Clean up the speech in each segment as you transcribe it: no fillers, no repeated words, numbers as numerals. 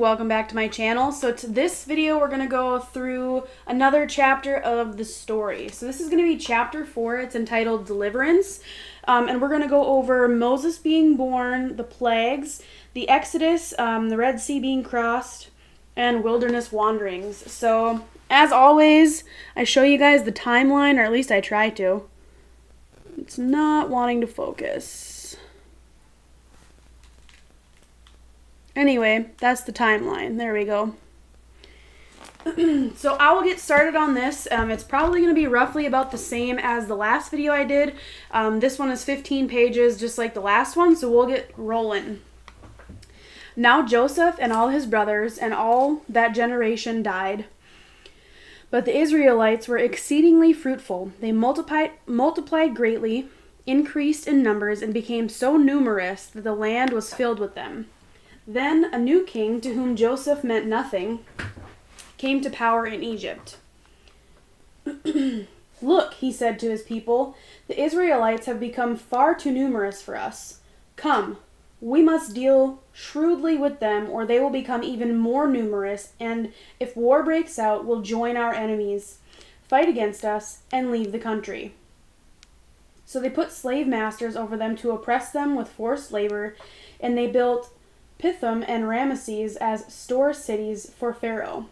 welcome back to my channel. So to this video we're going to go through another chapter of the story. So this is going to be chapter 4. It's entitled Deliverance. And we're going to go over Moses being born, the plagues, the Exodus, the Red Sea being crossed, and wilderness wanderings. So as always, I show you guys the timeline, or at least I try to. It's not wanting to focus. Anyway, that's the timeline. There we go. So I will get started on this. It's probably going to be roughly about the same as the last video I did. This one is 15 pages, just like the last one, so we'll get rolling. Now Joseph and all his brothers and all that generation died. But the Israelites were exceedingly fruitful. They multiplied greatly, increased in numbers, and became so numerous that the land was filled with them. Then a new king, to whom Joseph meant nothing, came to power in Egypt. Look, he said to his people, the Israelites have become far too numerous for us. Come, we must deal shrewdly with them, or they will become even more numerous, and if war breaks out, will join our enemies, fight against us, and leave the country. So they put slave masters over them to oppress them with forced labor, and they built Pithom and Ramesses as store cities for Pharaoh.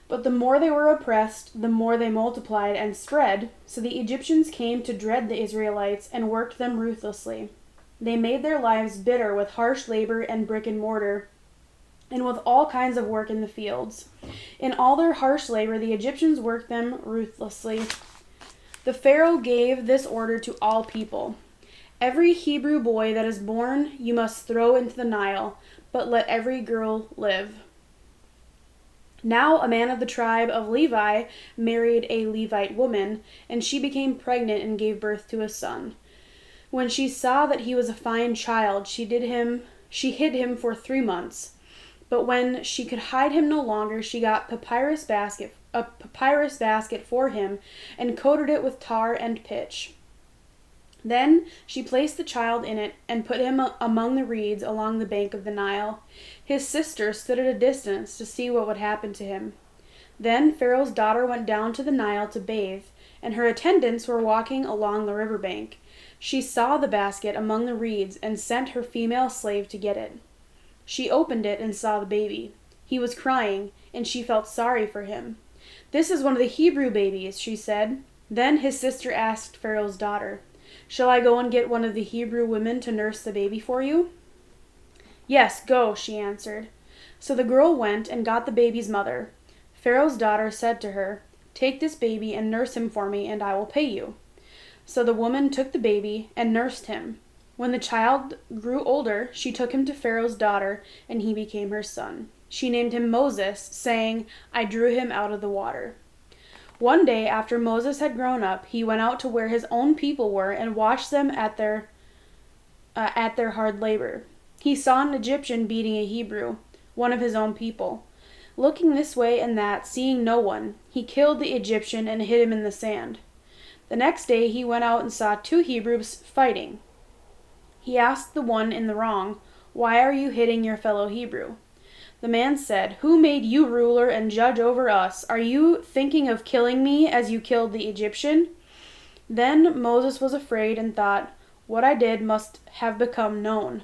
But the more they were oppressed, the more they multiplied and spread, so the Egyptians came to dread the Israelites and worked them ruthlessly. They made their lives bitter with harsh labor and brick and mortar, and with all kinds of work in the fields. In all their harsh labor, the Egyptians worked them ruthlessly. The Pharaoh gave this order to all people. Every Hebrew boy that is born you must throw into the Nile, but let every girl live. Now a man of the tribe of Levi married a Levite woman, and she became pregnant and gave birth to a son. When she saw that he was a fine child, she hid him for 3 months. But when she could hide him no longer, she got a papyrus basket for him and coated it with tar and pitch. Then she placed the child in it and put him among the reeds along the bank of the Nile. His sister stood at a distance to see what would happen to him. Then Pharaoh's daughter went down to the Nile to bathe, and her attendants were walking along the river bank. She saw the basket among the reeds and sent her female slave to get it. She opened it and saw the baby. He was crying, and she felt sorry for him. "This is one of the Hebrew babies," she said. Then his sister asked Pharaoh's daughter, "Shall I go and get one of the Hebrew women to nurse the baby for you?" "Yes, go," she answered. So the girl went and got the baby's mother. Pharaoh's daughter said to her, "Take this baby and nurse him for me, and I will pay you." So the woman took the baby and nursed him. When the child grew older, she took him to Pharaoh's daughter, and he became her son. She named him Moses, saying, "I drew him out of the water." One day, after Moses had grown up, he went out to where his own people were and watched them at their hard labor. He saw an Egyptian beating a Hebrew, one of his own people. Looking this way and that, seeing no one, he killed the Egyptian and hid him in the sand. The next day he went out and saw 2 Hebrews fighting. He asked the one in the wrong, "Why are you hitting your fellow Hebrew?" The man said, "Who made you ruler and judge over us? Are you thinking of killing me as you killed the Egyptian?" Then Moses was afraid and thought, "What I did must have become known."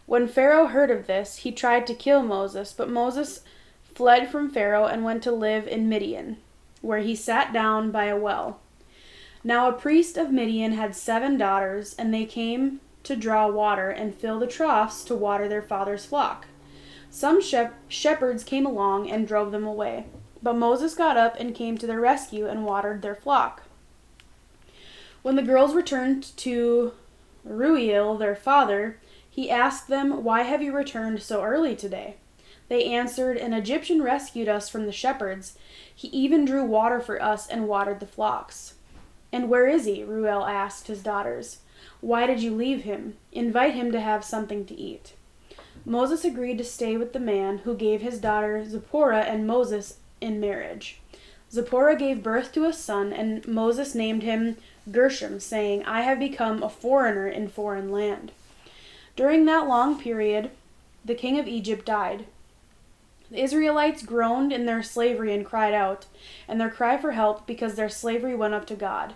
When Pharaoh heard of this, he tried to kill Moses, but Moses fled from Pharaoh and went to live in Midian, where he sat down by a well. Now a priest of Midian had 7 daughters, and they came to draw water and fill the troughs to water their father's flock. Some shepherds came along and drove them away, but Moses got up and came to their rescue and watered their flock. When the girls returned to Reuel, their father, he asked them, "Why have you returned so early today?" They answered, "An Egyptian rescued us from the shepherds. He even drew water for us and watered the flocks." "And where is he?" Reuel asked his daughters. "Why did you leave him? Invite him to have something to eat." Moses agreed to stay with the man who gave his daughter Zipporah and Moses in marriage. Zipporah gave birth to a son, and Moses named him Gershom, saying, "I have become a foreigner in foreign land." During that long period, the king of Egypt died. The Israelites groaned in their slavery and cried out, and their cry for help because their slavery went up to God.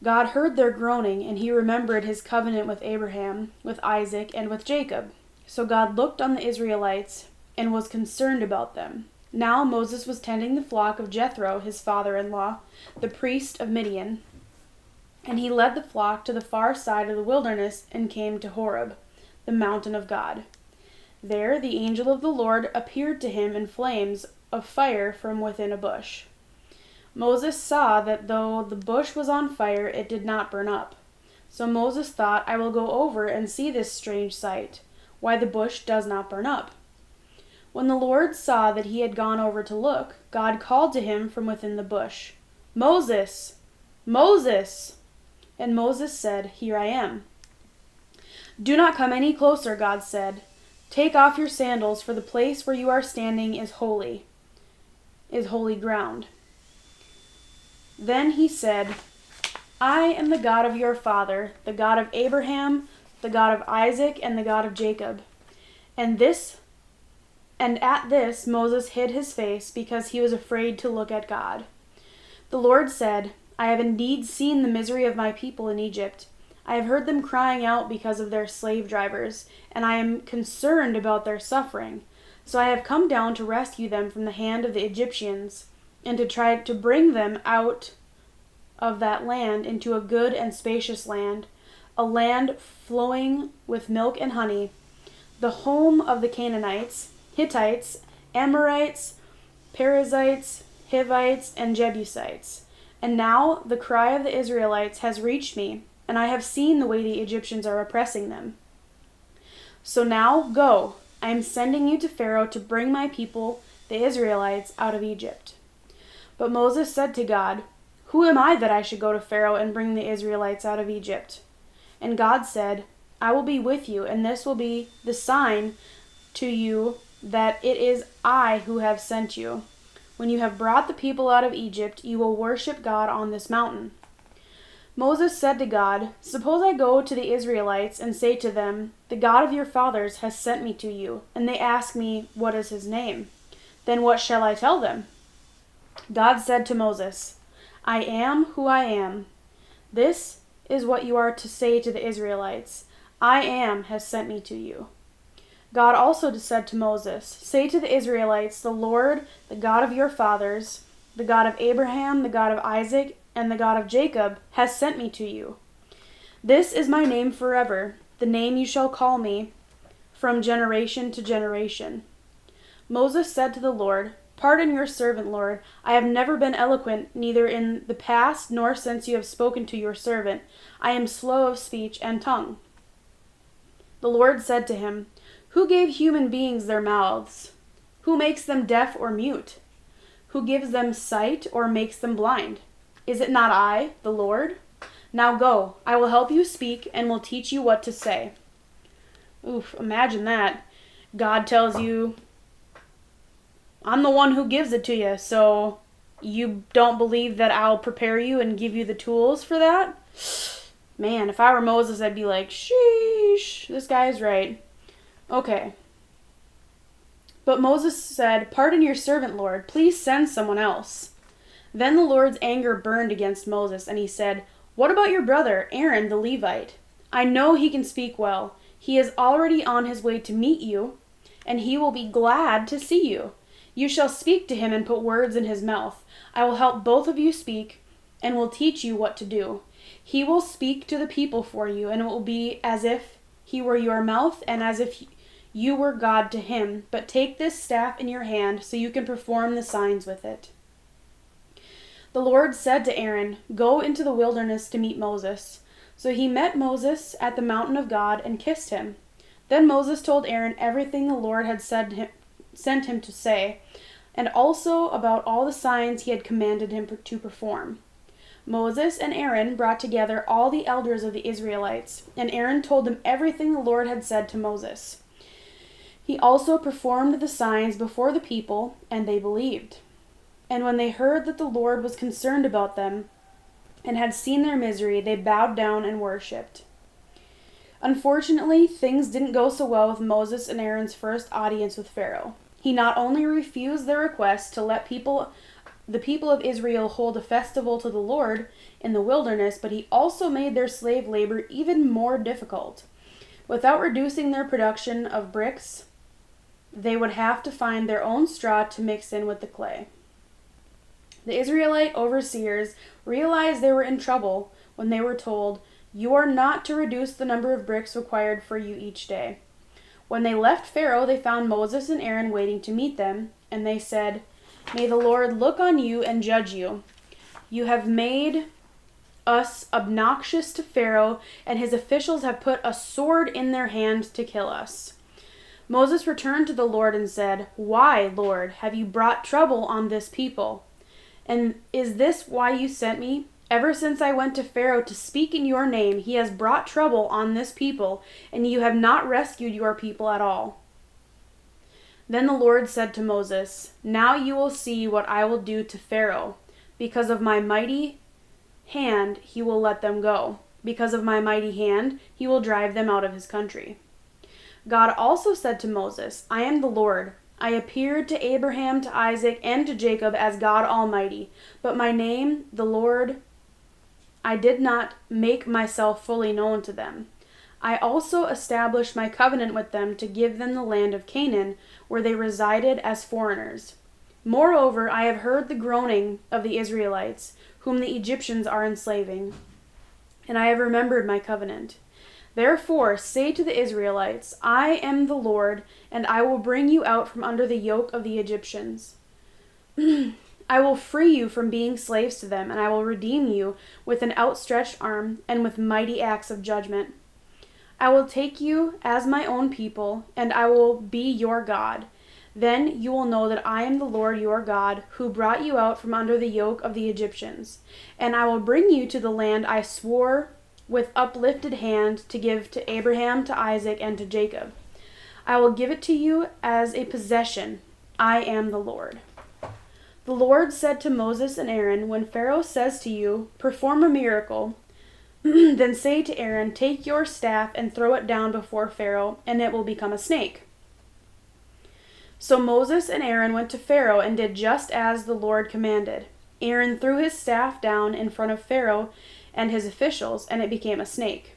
God heard their groaning, and he remembered his covenant with Abraham, with Isaac, and with Jacob. So God looked on the Israelites and was concerned about them. Now Moses was tending the flock of Jethro, his father-in-law, the priest of Midian. And he led the flock to the far side of the wilderness and came to Horeb, the mountain of God. There the angel of the Lord appeared to him in flames of fire from within a bush. Moses saw that though the bush was on fire, it did not burn up. So Moses thought, I will go over and see this strange sight, why the bush does not burn up. When the Lord saw that he had gone over to look, God called to him from within the bush, Moses! Moses! And Moses said, Here I am. Do not come any closer, God said. Take off your sandals, for the place where you are standing is holy ground. Then he said, I am the God of your father, the God of Abraham, the God of Isaac, and the God of Jacob. And at this Moses hid his face, because he was afraid to look at God. The Lord said, I have indeed seen the misery of my people in Egypt. I have heard them crying out because of their slave drivers, and I am concerned about their suffering. So I have come down to rescue them from the hand of the Egyptians, and to try to bring them out of that land into a good and spacious land, a land flowing with milk and honey, the home of the Canaanites, Hittites, Amorites, Perizzites, Hivites, and Jebusites. And now the cry of the Israelites has reached me, and I have seen the way the Egyptians are oppressing them. So now go, I am sending you to Pharaoh to bring my people, the Israelites, out of Egypt. But Moses said to God, Who am I that I should go to Pharaoh and bring the Israelites out of Egypt? And God said, I will be with you, and this will be the sign to you that it is I who have sent you. When you have brought the people out of Egypt, you will worship God on this mountain. Moses said to God, Suppose I go to the Israelites and say to them, The God of your fathers has sent me to you, and they ask me, What is his name? Then what shall I tell them? God said to Moses, I am who I am. This is what you are to say to the Israelites. I am has sent me to you. God also said to Moses, Say to the Israelites, The Lord, the God of your fathers, the God of Abraham, the God of Isaac, and the God of Jacob, has sent me to you. This is my name forever, the name you shall call me from generation to generation. Moses said to the Lord, Pardon your servant, Lord. I have never been eloquent, neither in the past nor since you have spoken to your servant. I am slow of speech and tongue. The Lord said to him, Who gave human beings their mouths? Who makes them deaf or mute? Who gives them sight or makes them blind? Is it not I, the Lord? Now go, I will help you speak and will teach you what to say. Oof, imagine that. God tells you, I'm the one who gives it to you, so you don't believe that I'll prepare you and give you the tools for that? Man, if I were Moses, I'd be like, sheesh, this guy's right. Okay. But Moses said, Pardon your servant, Lord. Please send someone else. Then the Lord's anger burned against Moses, and he said, What about your brother, Aaron the Levite? I know he can speak well. He is already on his way to meet you, and he will be glad to see you. You shall speak to him and put words in his mouth. I will help both of you speak, and will teach you what to do. He will speak to the people for you, and it will be as if he were your mouth, and as if you were God to him. But take this staff in your hand, so you can perform the signs with it. The Lord said to Aaron, Go into the wilderness to meet Moses. So he met Moses at the mountain of God and kissed him. Then Moses told Aaron everything the Lord had sent him to say, and also about all the signs he had commanded him to perform. Moses and Aaron brought together all the elders of the Israelites, and Aaron told them everything the Lord had said to Moses. He also performed the signs before the people, and they believed. And when they heard that the Lord was concerned about them and had seen their misery, they bowed down and worshipped. Unfortunately, things didn't go so well with Moses and Aaron's first audience with Pharaoh. He not only refused their request to let the people of Israel hold a festival to the Lord in the wilderness, but he also made their slave labor even more difficult. Without reducing their production of bricks, they would have to find their own straw to mix in with the clay. The Israelite overseers realized they were in trouble when they were told, "You are not to reduce the number of bricks required for you each day." When they left Pharaoh, they found Moses and Aaron waiting to meet them, and they said, "May the Lord look on you and judge you. You have made us obnoxious to Pharaoh, and his officials have put a sword in their hand to kill us." Moses returned to the Lord and said, "Why, Lord, have you brought trouble on this people? And is this why you sent me? Ever since I went to Pharaoh to speak in your name, he has brought trouble on this people, and you have not rescued your people at all." Then the Lord said to Moses, "Now you will see what I will do to Pharaoh. Because of my mighty hand, he will let them go. Because of my mighty hand, he will drive them out of his country." God also said to Moses, "I am the Lord. I appeared to Abraham, to Isaac, and to Jacob as God Almighty, but my name, the Lord, I did not make myself fully known to them. I also established my covenant with them to give them the land of Canaan, where they resided as foreigners. Moreover, I have heard the groaning of the Israelites, whom the Egyptians are enslaving, and I have remembered my covenant. Therefore say to the Israelites, I am the Lord, and I will bring you out from under the yoke of the Egyptians. I will free you from being slaves to them, and I will redeem you with an outstretched arm and with mighty acts of judgment. I will take you as my own people, and I will be your God. Then you will know that I am the Lord your God, who brought you out from under the yoke of the Egyptians. And I will bring you to the land I swore with uplifted hand to give to Abraham, to Isaac, and to Jacob. I will give it to you as a possession. I am the Lord." The Lord said to Moses and Aaron, "When Pharaoh says to you, 'Perform a miracle,' then say to Aaron, 'Take your staff and throw it down before Pharaoh, and it will become a snake.'" So Moses and Aaron went to Pharaoh and did just as the Lord commanded. Aaron threw his staff down in front of Pharaoh and his officials, and it became a snake.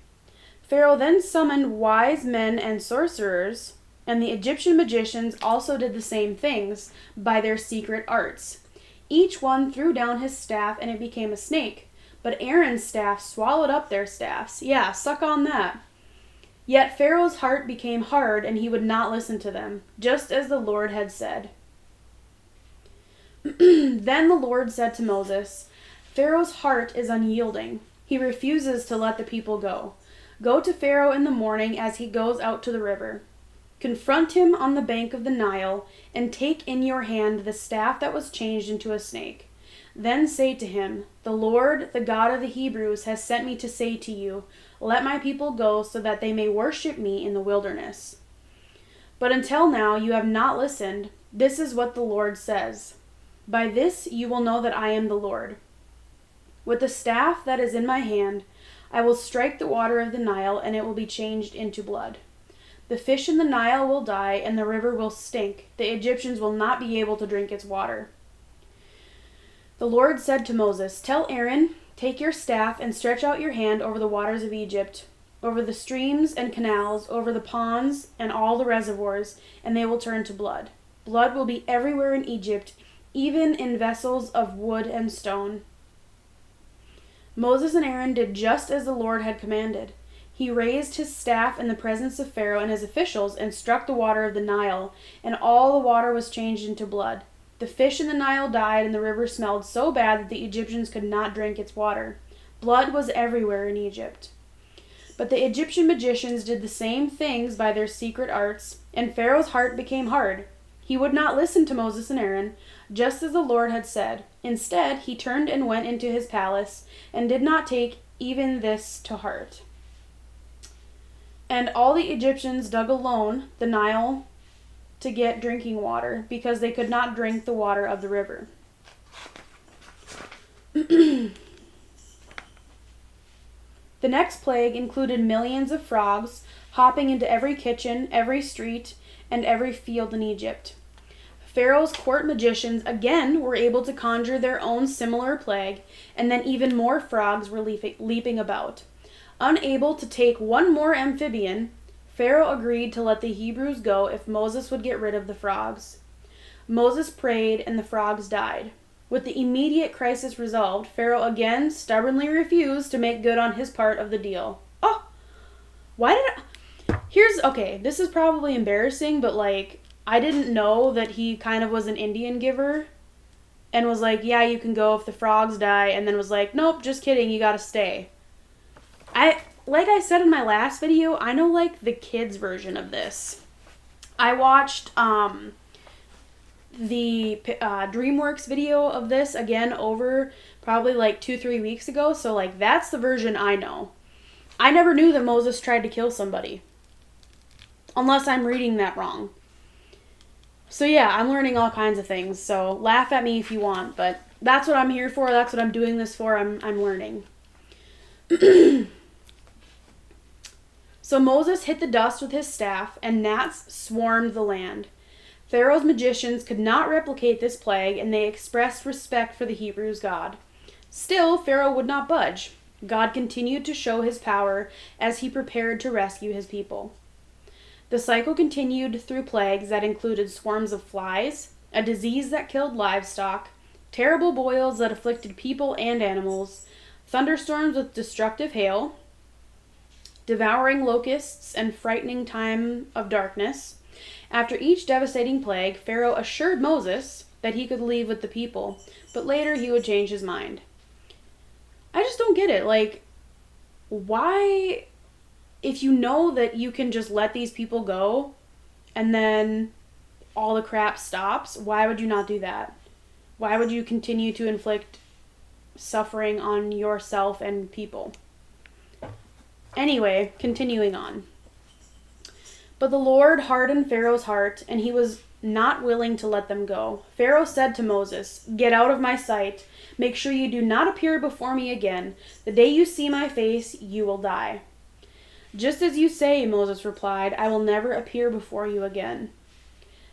Pharaoh then summoned wise men and sorcerers, and the Egyptian magicians also did the same things by their secret arts. Each one threw down his staff, and it became a snake. But Aaron's staff swallowed up their staffs. Yeah, suck on that. Yet Pharaoh's heart became hard, and he would not listen to them, just as the Lord had said. Then the Lord said to Moses, "Pharaoh's heart is unyielding. He refuses to let the people go. Go to Pharaoh in the morning as he goes out to the river. Confront him on the bank of the Nile, and take in your hand the staff that was changed into a snake. Then say to him, 'The Lord, the God of the Hebrews, has sent me to say to you, let my people go so that they may worship me in the wilderness.' But until now you have not listened. This is what the Lord says. By this you will know that I am the Lord. With the staff that is in my hand, I will strike the water of the Nile, and it will be changed into blood. The fish in the Nile will die, and the river will stink. The Egyptians will not be able to drink its water." The Lord said to Moses, "Tell Aaron, take your staff and stretch out your hand over the waters of Egypt, over the streams and canals, over the ponds and all the reservoirs, and they will turn to blood. Blood will be everywhere in Egypt, even in vessels of wood and stone." Moses and Aaron did just as the Lord had commanded. He raised his staff in the presence of Pharaoh and his officials and struck the water of the Nile, and all the water was changed into blood. The fish in the Nile died, and the river smelled so bad that the Egyptians could not drink its water. Blood was everywhere in Egypt. But the Egyptian magicians did the same things by their secret arts, and Pharaoh's heart became hard. He would not listen to Moses and Aaron, just as the Lord had said. Instead, he turned and went into his palace, and did not take even this to heart. And all the Egyptians dug alone the Nile to get drinking water, because they could not drink the water of the river. The next plague included millions of frogs hopping into every kitchen, every street, and every field in Egypt. Pharaoh's court magicians again were able to conjure their own similar plague, and then even more frogs were leaping about. Unable to take one more amphibian, Pharaoh agreed to let the Hebrews go if Moses would get rid of the frogs. Moses prayed, and the frogs died. With the immediate crisis resolved, Pharaoh again stubbornly refused to make good on his part of the deal. Oh, why did okay, this is probably embarrassing, but I didn't know that he kind of was an Indian giver and was like, yeah, you can go if the frogs die, and then was like, nope, just kidding, you gotta stay. Like I said in my last video, I know the kids version of this. I watched the DreamWorks video of this again over probably 2-3 weeks ago, so that's the version I know. I never knew that Moses tried to kill somebody. Unless I'm reading that wrong. So yeah, I'm learning all kinds of things, so laugh at me if you want, but that's what I'm here for, that's what I'm doing this for, I'm learning. So Moses hit the dust with his staff, and gnats swarmed the land. Pharaoh's magicians could not replicate this plague, and they expressed respect for the Hebrews' God. Still, Pharaoh would not budge. God continued to show his power as he prepared to rescue his people. The cycle continued through plagues that included swarms of flies, a disease that killed livestock, terrible boils that afflicted people and animals, thunderstorms with destructive hail, devouring locusts, and frightening time of darkness. After each devastating plague, Pharaoh assured Moses that he could leave with the people, but later he would change his mind. I just don't get it. Why, if you know that you can just let these people go and then all the crap stops, why would you not do that? Why would you continue to inflict suffering on yourself and people? Anyway, continuing on. But the Lord hardened Pharaoh's heart, and he was not willing to let them go. Pharaoh said to Moses, "Get out of my sight. Make sure you do not appear before me again. The day you see my face, you will die." "Just as you say," Moses replied, "I will never appear before you again."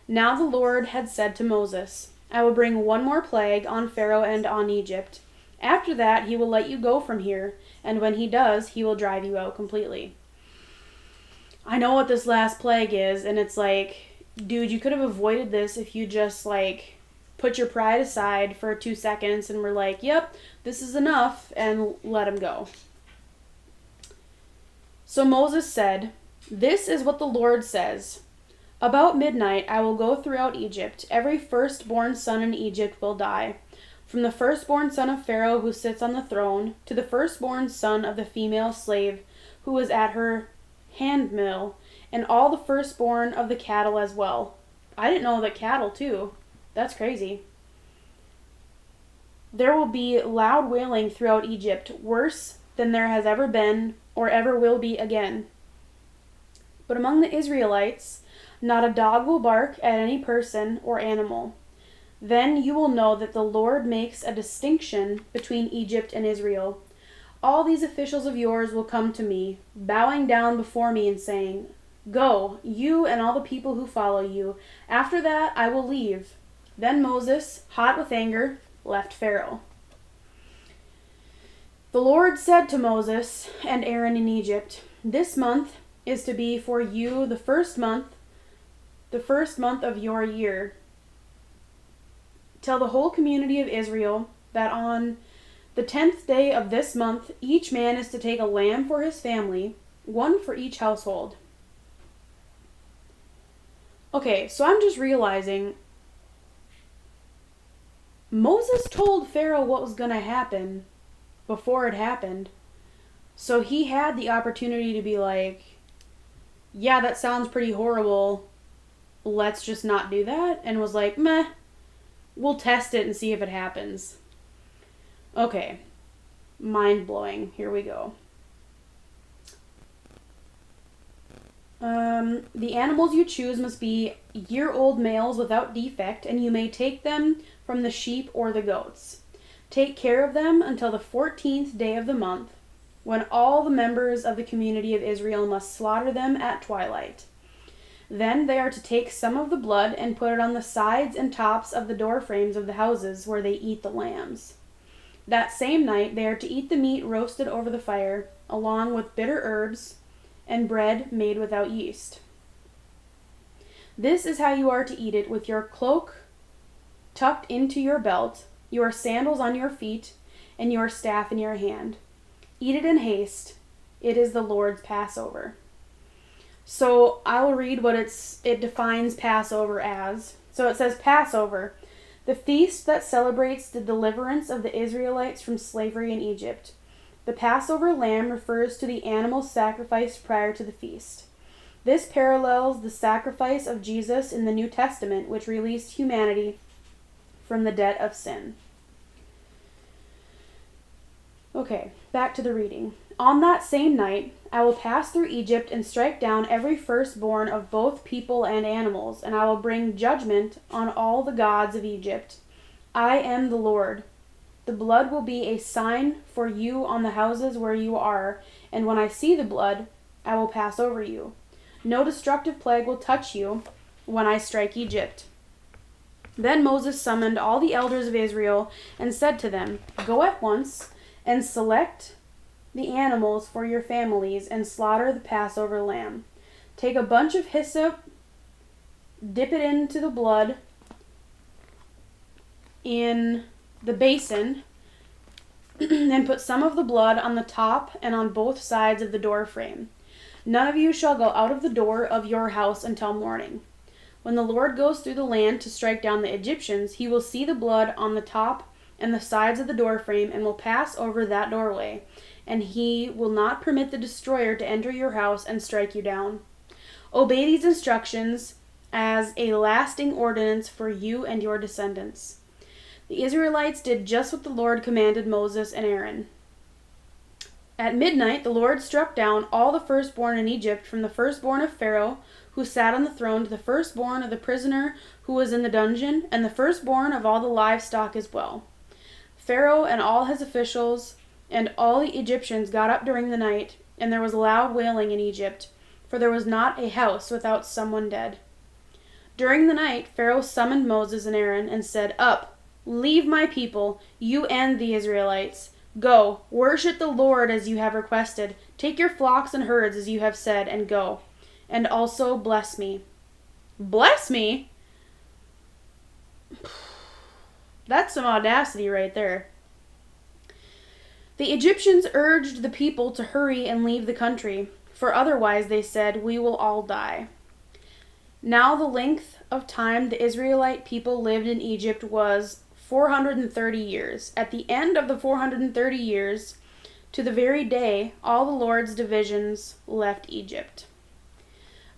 Now the Lord had said to Moses, "I will bring one more plague on Pharaoh and on Egypt. After that, he will let you go from here, and when he does, he will drive you out completely." I know what this last plague is, and it's dude, you could have avoided this if you just put your pride aside for 2 seconds and were yep, this is enough, and let him go. So Moses said, "This is what the Lord says. About midnight I will go throughout Egypt. Every firstborn son in Egypt will die. From the firstborn son of Pharaoh who sits on the throne, to the firstborn son of the female slave who is at her handmill, and all the firstborn of the cattle as well." I didn't know that cattle too. That's crazy. "There will be loud wailing throughout Egypt, worse than there has ever been or ever will be again. But among the Israelites, not a dog will bark at any person or animal. Then you will know that the Lord makes a distinction between Egypt and Israel. All these officials of yours will come to me, bowing down before me and saying, 'Go, you and all the people who follow you. After that, I will leave.' Then Moses, hot with anger, left Pharaoh. The Lord said to Moses and Aaron in Egypt, 'This month is to be for you the first month of your year. Tell the whole community of Israel that on the 10th day of this month, each man is to take a lamb for his family, one for each household.'" Okay, so I'm just realizing Moses told Pharaoh what was going to happen before it happened. So he had the opportunity to be yeah, that sounds pretty horrible. Let's just not do that. And was meh, we'll test it and see if it happens. Okay, mind-blowing. Here we go. The animals you choose must be year-old males without defect, and you may take them from the sheep or the goats. Take care of them until the 14th day of the month, when all the members of the community of Israel must slaughter them at twilight. Then they are to take some of the blood and put it on the sides and tops of the door frames of the houses where they eat the lambs. That same night they are to eat the meat roasted over the fire, along with bitter herbs and bread made without yeast. This is how you are to eat it, with your cloak tucked into your belt, your sandals on your feet, and your staff in your hand. Eat it in haste. It is the Lord's Passover. So I'll read what it defines Passover as. So it says Passover, the feast that celebrates the deliverance of the Israelites from slavery in Egypt. The Passover lamb refers to the animal sacrificed prior to the feast. This parallels the sacrifice of Jesus in the New Testament, which released humanity from the debt of sin. Okay, back to the reading. On that same night, I will pass through Egypt and strike down every firstborn of both people and animals, and I will bring judgment on all the gods of Egypt. I am the Lord. The blood will be a sign for you on the houses where you are, and when I see the blood, I will pass over you. No destructive plague will touch you when I strike Egypt. Then Moses summoned all the elders of Israel and said to them, Go at once and select the animals for your families and slaughter the Passover lamb. Take a bunch of hyssop, dip it into the blood in the basin, and put some of the blood on the top and on both sides of the door frame. None of you shall go out of the door of your house until morning. When the Lord goes through the land to strike down the Egyptians, he will see the blood on the top and the sides of the door frame and will pass over that doorway, and he will not permit the destroyer to enter your house and strike you down. Obey these instructions as a lasting ordinance for you and your descendants. The Israelites did just what the Lord commanded Moses and Aaron. At midnight, the Lord struck down all the firstborn in Egypt, from the firstborn of Pharaoh, who sat on the throne, to the firstborn of the prisoner who was in the dungeon, and the firstborn of all the livestock as well. Pharaoh and all his officials and all the Egyptians got up during the night, and there was loud wailing in Egypt, for there was not a house without someone dead. During the night, Pharaoh summoned Moses and Aaron and said, Up, leave my people, you and the Israelites. Go, worship the Lord as you have requested. Take your flocks and herds as you have said, and go. And also bless me. Bless me? That's some audacity right there. The Egyptians urged the people to hurry and leave the country, for otherwise, they said, we will all die. Now the length of time the Israelite people lived in Egypt was 430 years. At the end of the 430 years, to the very day, all the Lord's divisions left Egypt.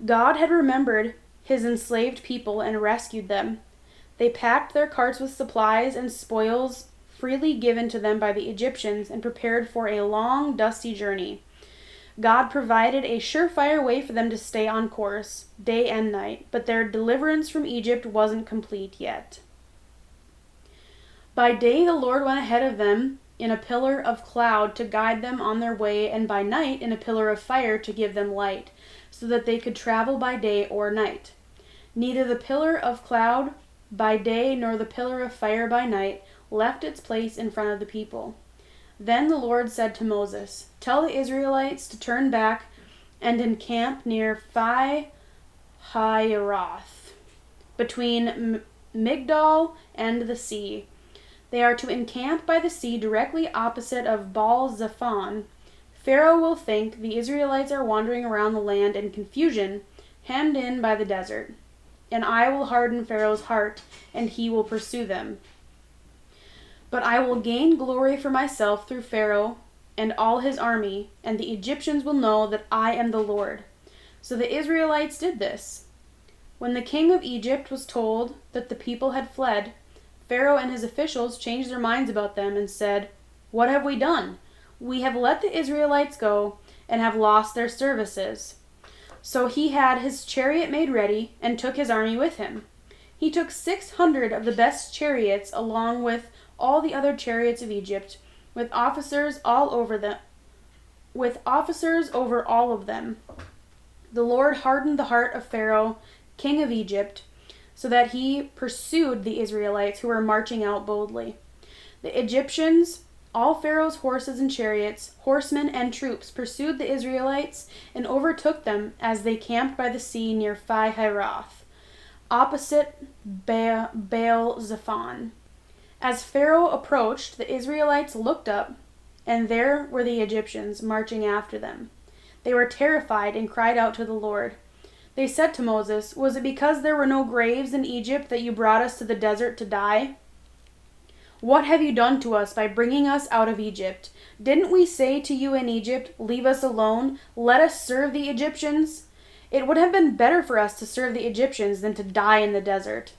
God had remembered his enslaved people and rescued them. They packed their carts with supplies and spoils freely given to them by the Egyptians and prepared for a long, dusty journey. God provided a surefire way for them to stay on course, day and night, but their deliverance from Egypt wasn't complete yet. By day the Lord went ahead of them in a pillar of cloud to guide them on their way, and by night in a pillar of fire to give them light, so that they could travel by day or night. Neither the pillar of cloud by day nor the pillar of fire by night left its place in front of the people. Then the Lord said to Moses, Tell the Israelites to turn back and encamp near Pi-hahiroth, between Migdol and the sea. They are to encamp by the sea directly opposite of Baal-Zephon. Pharaoh will think the Israelites are wandering around the land in confusion, hemmed in by the desert. And I will harden Pharaoh's heart, and he will pursue them. But I will gain glory for myself through Pharaoh and all his army, and the Egyptians will know that I am the Lord. So the Israelites did this. When the king of Egypt was told that the people had fled, Pharaoh and his officials changed their minds about them and said, What have we done? We have let the Israelites go and have lost their services. So he had his chariot made ready and took his army with him. He took 600 of the best chariots along with all the other chariots of Egypt, with officers over all of them. The Lord hardened the heart of Pharaoh, king of Egypt, so that he pursued the Israelites who were marching out boldly. The Egyptians, all Pharaoh's horses and chariots, horsemen and troops, pursued the Israelites and overtook them as they camped by the sea near Pi-hahiroth, opposite Baal-zephon. As Pharaoh approached, the Israelites looked up, and there were the Egyptians marching after them. They were terrified and cried out to the Lord. They said to Moses, "Was it because there were no graves in Egypt that you brought us to the desert to die? What have you done to us by bringing us out of Egypt? Didn't we say to you in Egypt, 'Leave us alone, let us serve the Egyptians'? It would have been better for us to serve the Egyptians than to die in the desert."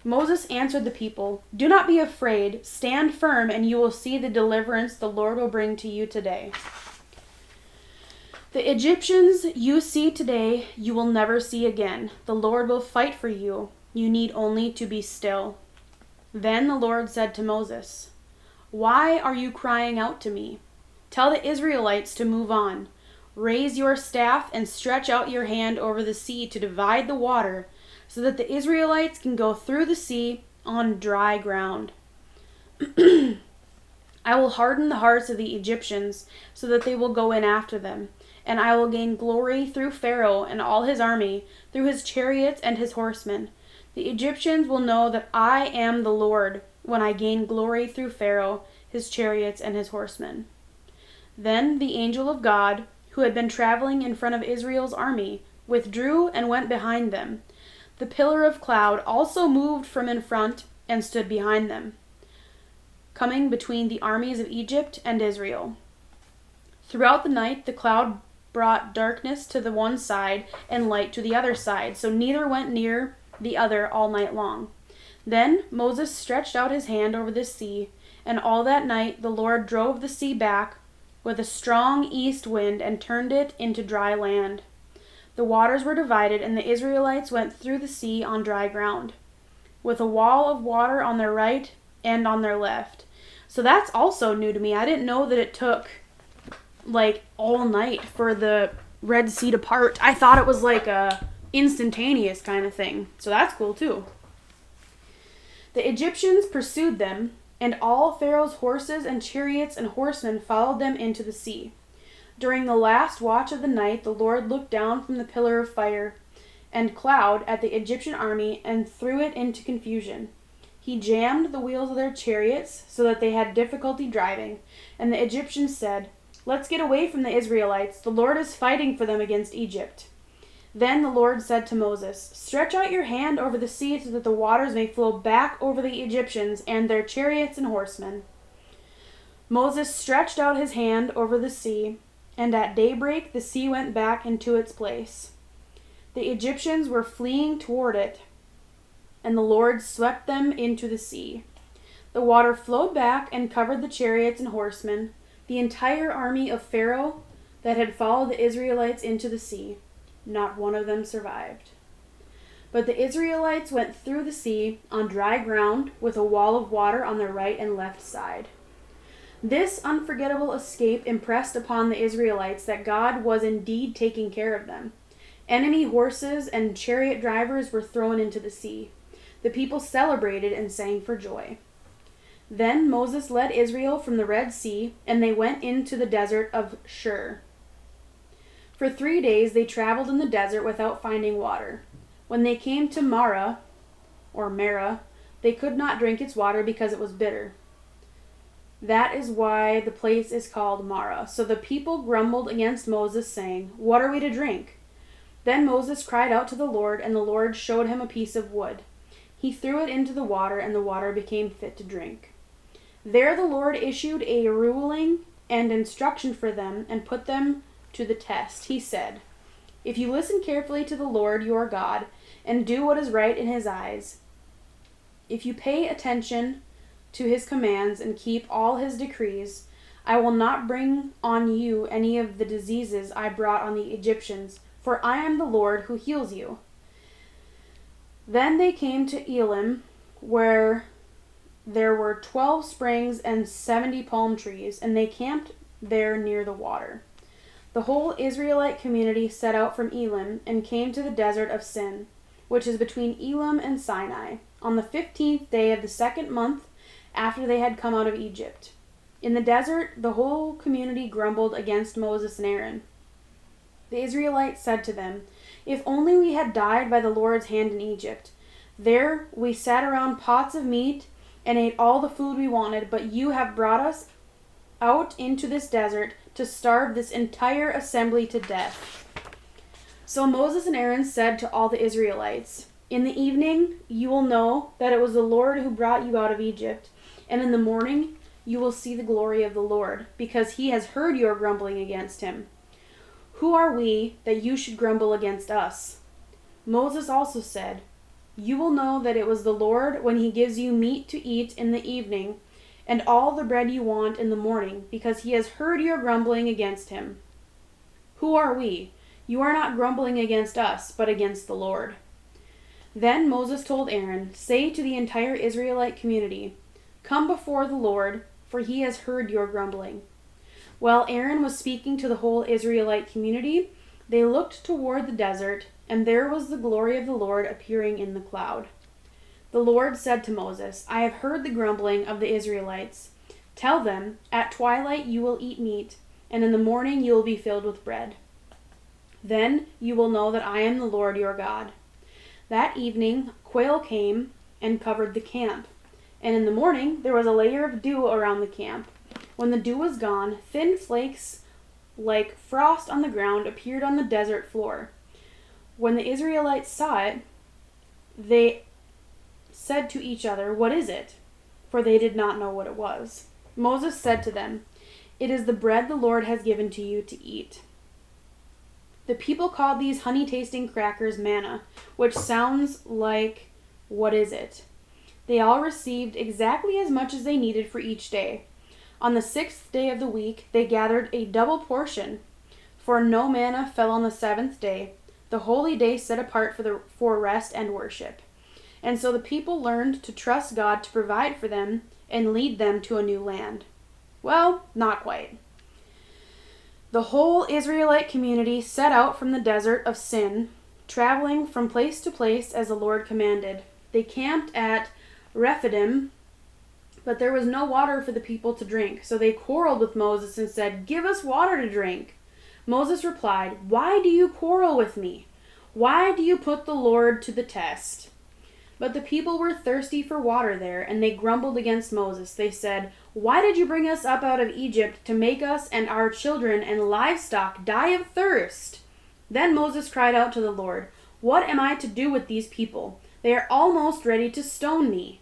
Moses answered the people, "Do not be afraid, stand firm, and you will see the deliverance the Lord will bring to you today. The Egyptians you see today, you will never see again. The Lord will fight for you. You need only to be still." Then the Lord said to Moses, "Why are you crying out to me? Tell the Israelites to move on. Raise your staff and stretch out your hand over the sea to divide the water, so that the Israelites can go through the sea on dry ground. I will harden the hearts of the Egyptians so that they will go in after them, and I will gain glory through Pharaoh and all his army, through his chariots and his horsemen. The Egyptians will know that I am the Lord when I gain glory through Pharaoh, his chariots, and his horsemen." Then the angel of God, who had been traveling in front of Israel's army, withdrew and went behind them. The pillar of cloud also moved from in front and stood behind them, coming between the armies of Egypt and Israel. Throughout the night, the cloud brought darkness to the one side and light to the other side, so neither went near the other all night long. Then Moses stretched out his hand over the sea, and all that night the Lord drove the sea back with a strong east wind and turned it into dry land. The waters were divided, and the Israelites went through the sea on dry ground, with a wall of water on their right and on their left. So that's also new to me. I didn't know that it took like all night for the Red Sea to part. I thought it was like a instantaneous kind of thing. So that's cool too. The Egyptians pursued them, and all Pharaoh's horses and chariots and horsemen followed them into the sea. During the last watch of the night, the Lord looked down from the pillar of fire and cloud at the Egyptian army and threw it into confusion. He jammed the wheels of their chariots so that they had difficulty driving, and the Egyptians said, "Let's get away from the Israelites. The Lord is fighting for them against Egypt." Then the Lord said to Moses, "Stretch out your hand over the sea so that the waters may flow back over the Egyptians and their chariots and horsemen." Moses stretched out his hand over the sea, and at daybreak the sea went back into its place. The Egyptians were fleeing toward it, and the Lord swept them into the sea. The water flowed back and covered the chariots and horsemen, the entire army of Pharaoh that had followed the Israelites into the sea. Not one of them survived. But the Israelites went through the sea on dry ground with a wall of water on their right and left side. This unforgettable escape impressed upon the Israelites that God was indeed taking care of them. Enemy horses and chariot drivers were thrown into the sea. The people celebrated and sang for joy. Then Moses led Israel from the Red Sea, and they went into the desert of Shur. For 3 days they traveled in the desert without finding water. When they came to Marah, they could not drink its water because it was bitter. That is why the place is called Marah. So the people grumbled against Moses, saying, "What are we to drink?" Then Moses cried out to the Lord, and the Lord showed him a piece of wood. He threw it into the water, and the water became fit to drink. There the Lord issued a ruling and instruction for them and put them to the test. He said, "If you listen carefully to the Lord your God and do what is right in his eyes, if you pay attention to his commands and keep all his decrees, I will not bring on you any of the diseases I brought on the Egyptians, for I am the Lord who heals you." Then they came to Elim, where there were 12 springs and 70 palm trees, and they camped there near the water. The whole Israelite community set out from Elim and came to the desert of Sin, which is between Elim and Sinai, on the 15th day of the 2nd month after they had come out of Egypt. In the desert, the whole community grumbled against Moses and Aaron. The Israelites said to them, "If only we had died by the Lord's hand in Egypt. There we sat around pots of meat and ate all the food we wanted, but you have brought us out into this desert to starve this entire assembly to death." So Moses and Aaron said to all the Israelites, "In the evening you will know that it was the Lord who brought you out of Egypt, and in the morning you will see the glory of the Lord, because he has heard your grumbling against him. Who are we that you should grumble against us?" Moses also said, "You will know that it was the Lord when he gives you meat to eat in the evening, and all the bread you want in the morning, because he has heard your grumbling against him. Who are we? You are not grumbling against us, but against the Lord." Then Moses told Aaron, "Say to the entire Israelite community, 'Come before the Lord, for he has heard your grumbling.'" While Aaron was speaking to the whole Israelite community, they looked toward the desert, and there was the glory of the Lord appearing in the cloud. The Lord said to Moses, "I have heard the grumbling of the Israelites. Tell them, at twilight you will eat meat, and in the morning you will be filled with bread. Then you will know that I am the Lord your God." That evening quail came and covered the camp, and in the morning there was a layer of dew around the camp. When the dew was gone, thin flakes like frost on the ground appeared on the desert floor. When the Israelites saw it, they said to each other, "What is it?" For they did not know what it was. Moses said to them, "It is the bread the Lord has given to you to eat." The people called these honey-tasting crackers manna, which sounds like "what is it?" They all received exactly as much as they needed for each day. On the 6th day of the week, they gathered a double portion, for no manna fell on the 7th day, the holy day set apart for rest and worship. And so the people learned to trust God to provide for them and lead them to a new land. Well, not quite. The whole Israelite community set out from the desert of Sin, traveling from place to place as the Lord commanded. They camped at Rephidim, but there was no water for the people to drink, so they quarreled with Moses and said, "Give us water to drink." Moses replied, "Why do you quarrel with me? Why do you put the Lord to the test?" But the people were thirsty for water there, and they grumbled against Moses. They said, "Why did you bring us up out of Egypt to make us and our children and livestock die of thirst?" Then Moses cried out to the Lord, "What am I to do with these people? They are almost ready to stone me."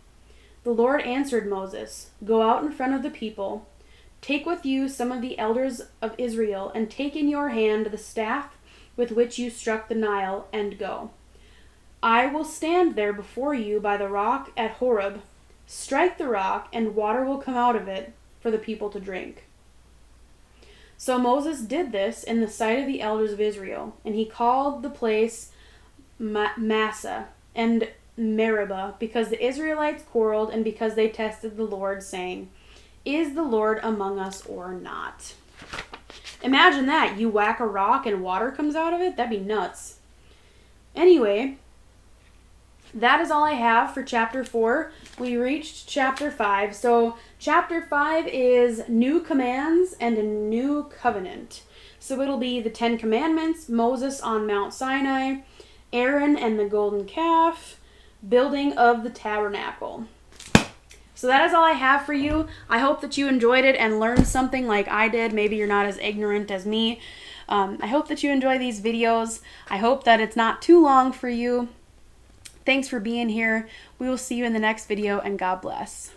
The Lord answered Moses, "Go out in front of the people. Take with you some of the elders of Israel, and take in your hand the staff with which you struck the Nile, and go. I will stand there before you by the rock at Horeb. Strike the rock, and water will come out of it for the people to drink." So Moses did this in the sight of the elders of Israel, and he called the place Massah and Meribah, because the Israelites quarreled and because they tested the Lord, saying, "Is the Lord among us or not?" Imagine that. You whack a rock and water comes out of it? That'd be nuts. Anyway, that is all I have for chapter 4. We reached chapter 5. So chapter 5 is new commands and a new covenant. So it'll be the 10 Commandments, Moses on Mount Sinai, Aaron and the golden calf, building of the tabernacle. So that is all I have for you. I hope that you enjoyed it and learned something like I did. Maybe you're not as ignorant as me. I hope that you enjoy these videos. I hope that it's not too long for you. Thanks for being here. We will see you in the next video, and God bless.